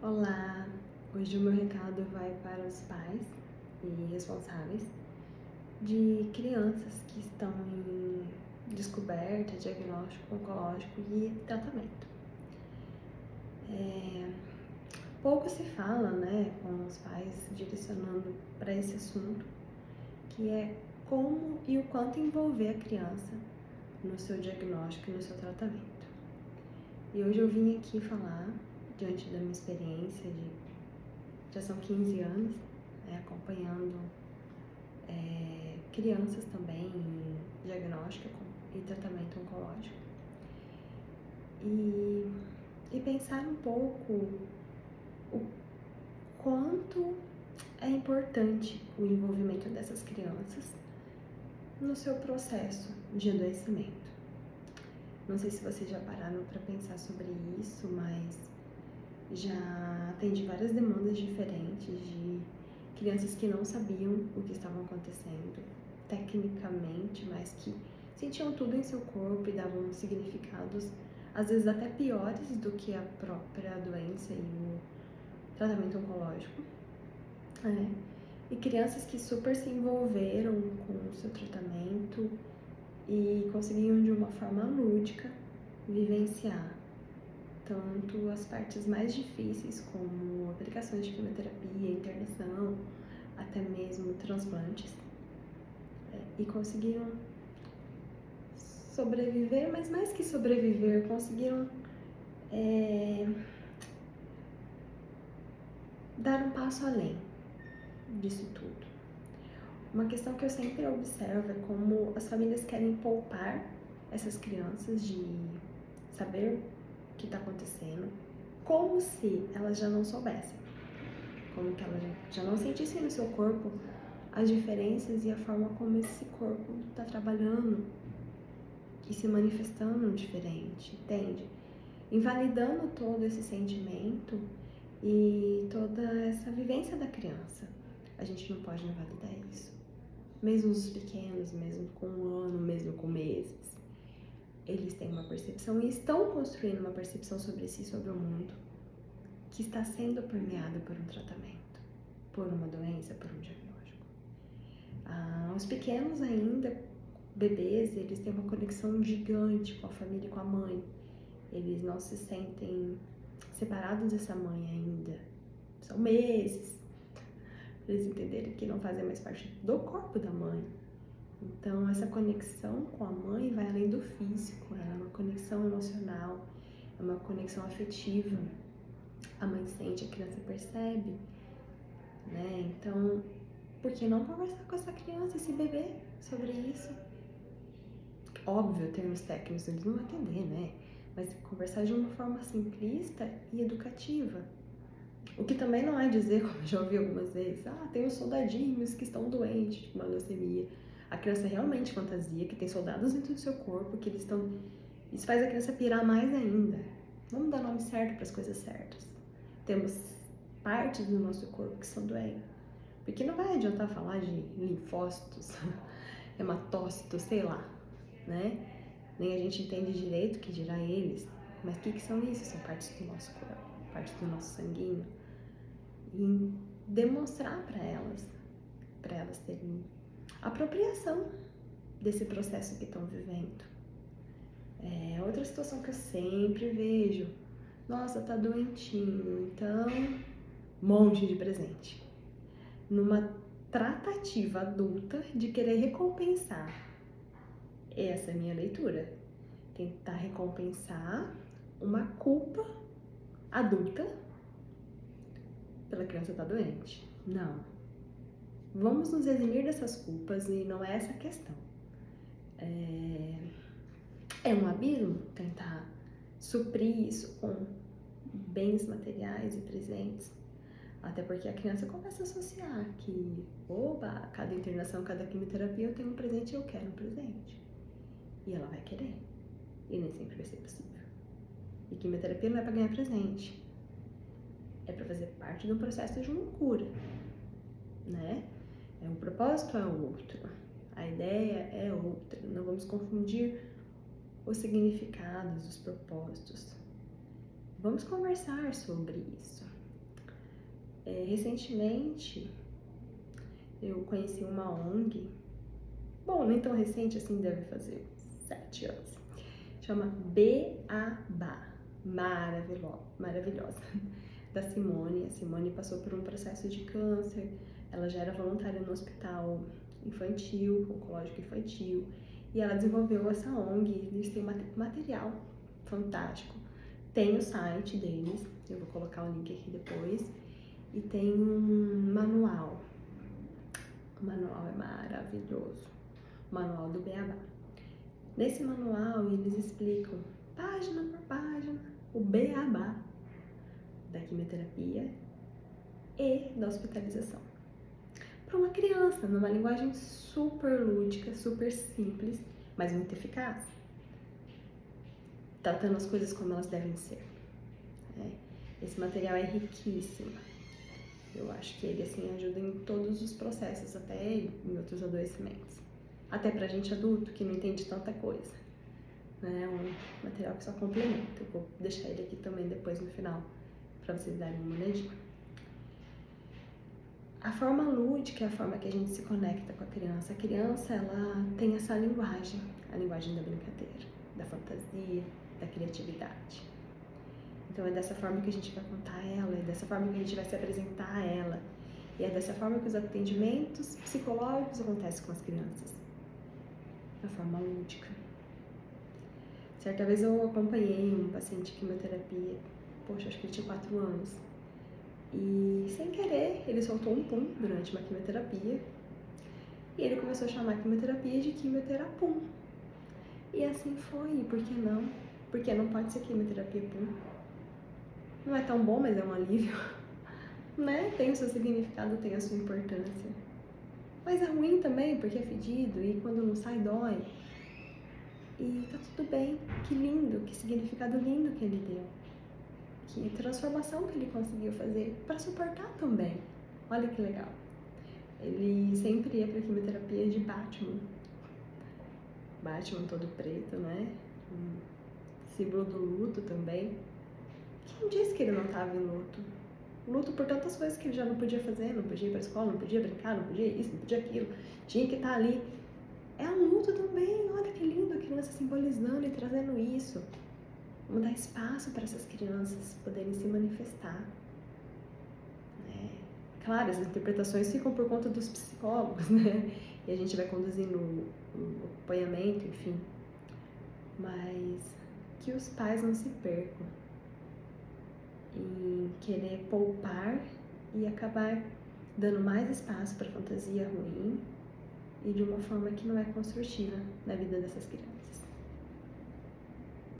Olá! Hoje o meu recado vai para os pais e responsáveis de crianças que estão em descoberta, diagnóstico oncológico e tratamento. Pouco se fala, com os pais direcionando para esse assunto, que é como e o quanto envolver a criança no seu diagnóstico e no seu tratamento. E hoje eu vim aqui falar, diante da minha experiência já são 15 anos, acompanhando crianças também em diagnóstico e tratamento oncológico. E pensar um pouco o quanto é importante o envolvimento dessas crianças no seu processo de adoecimento. Não sei se vocês já pararam para pensar sobre isso, mas já atendi várias demandas diferentes de crianças que não sabiam o que estava acontecendo tecnicamente, mas que sentiam tudo em seu corpo e davam significados, às vezes até piores do que a própria doença e o tratamento oncológico. E crianças que super se envolveram com o seu tratamento e conseguiam de uma forma lúdica vivenciar tanto as partes mais difíceis, como aplicações de quimioterapia, internação, até mesmo transplantes, e conseguiram sobreviver, mas mais que sobreviver, conseguiram dar um passo além disso tudo. Uma questão que eu sempre observo é como as famílias querem poupar essas crianças de saber o que está acontecendo, como se elas já não soubessem, como que elas já não sentissem no seu corpo as diferenças e a forma como esse corpo está trabalhando e se manifestando diferente, entende? Invalidando todo esse sentimento e toda essa vivência da criança. A gente não pode invalidar isso. Mesmo os pequenos, mesmo com 1 ano, mesmo com meses, eles têm uma percepção e estão construindo uma percepção sobre si, sobre o mundo, que está sendo permeada por um tratamento, por uma doença, por um diagnóstico. Os pequenos ainda, bebês, eles têm uma conexão gigante com a família e com a mãe. Eles não se sentem separados dessa mãe ainda. São meses para eles entenderem que não fazem mais parte do corpo da mãe. Então, essa conexão com a mãe vai além do físico, ela é uma conexão emocional, é uma conexão afetiva. A mãe sente, a criança percebe, Então, por que não conversar com essa criança, esse bebê, sobre isso? Óbvio, termos técnicos eles não vão entender, Mas conversar de uma forma simplista e educativa. O que também não é dizer, como eu já ouvi algumas vezes, tem os soldadinhos que estão doentes de uma leucemia. A criança realmente fantasia que tem soldados dentro do seu corpo, que eles estão... Isso faz a criança pirar mais ainda. Vamos dar nome certo para as coisas certas. Temos partes do nosso corpo que são doentes. Porque não vai adiantar falar de linfócitos, hematócitos, sei lá, Nem a gente entende direito, que dirá eles. Mas o que são isso? São partes do nosso corpo, partes do nosso sanguíneo. E demonstrar para elas terem apropriação desse processo que estão vivendo. Outra situação que eu sempre vejo, nossa, tá doentinho, então monte de presente. Numa tratativa adulta de querer recompensar, essa é a minha leitura, tentar recompensar uma culpa adulta pela criança estar doente. Não. Vamos nos eximir dessas culpas e não é essa a questão. É um abismo tentar suprir isso com bens materiais e presentes. Até porque a criança começa a associar que, cada internação, cada quimioterapia eu tenho um presente e eu quero um presente. E ela vai querer. E nem sempre vai ser possível. E quimioterapia não é para ganhar presente. É para fazer parte do processo de uma cura, O propósito é outro. A ideia é outra. Não vamos confundir os significados, os propósitos. Vamos conversar sobre isso. Recentemente, eu conheci uma ONG, bom, nem tão recente assim, deve fazer 7 anos, chama Beabá, maravilhosa, da Simone. A Simone passou por um processo de câncer, ela já era voluntária no hospital infantil, oncológico infantil, e ela desenvolveu essa ONG. Eles têm material fantástico. Tem o site deles, eu vou colocar o link aqui depois, e tem um manual. O manual é maravilhoso, o manual do Beabá. Nesse manual eles explicam, página por página, o Beabá da quimioterapia e da hospitalização. Para uma criança, numa linguagem super lúdica, super simples, mas muito eficaz. Tratando as coisas como elas devem ser. Esse material é riquíssimo. Eu acho que ele assim ajuda em todos os processos, até em outros adoecimentos. Até pra gente adulto que não entende tanta coisa. É um material que só complementa. Eu vou deixar ele aqui também depois no final, para vocês darem uma olhadinha. A forma lúdica é a forma que a gente se conecta com a criança. A criança, ela tem essa linguagem, a linguagem da brincadeira, da fantasia, da criatividade. Então é dessa forma que a gente vai contar ela, é dessa forma que a gente vai se apresentar a ela. E é dessa forma que os atendimentos psicológicos acontecem com as crianças. Da forma lúdica. Certa vez eu acompanhei um paciente de quimioterapia, poxa, acho que ele tinha 4 anos. E sem querer, ele soltou um pum durante uma quimioterapia. E ele começou a chamar a quimioterapia de quimioterapum. E assim foi, e por que não? Porque não pode ser quimioterapia pum. Não é tão bom, mas é um alívio. Né? Tem o seu significado, tem a sua importância. Mas é ruim também, porque é fedido e quando não sai, dói. E tá tudo bem. Que lindo, que significado lindo que ele deu. Que transformação que ele conseguiu fazer para suportar também. Olha que legal. Ele sempre ia pra quimioterapia de Batman. Batman todo preto, né? Símbolo do luto também. Quem disse que ele não estava em luto? Luto por tantas coisas que ele já não podia fazer, não podia ir pra escola, não podia brincar, não podia isso, não podia aquilo. Tinha que estar ali. É um luto também. Olha que lindo, a criança simbolizando e trazendo isso. Vamos dar espaço para essas crianças poderem se manifestar. Claro, as interpretações ficam por conta dos psicólogos, né? E a gente vai conduzindo o acompanhamento, enfim. Mas que os pais não se percam em querer poupar e acabar dando mais espaço para fantasia ruim e de uma forma que não é construtiva na vida dessas crianças.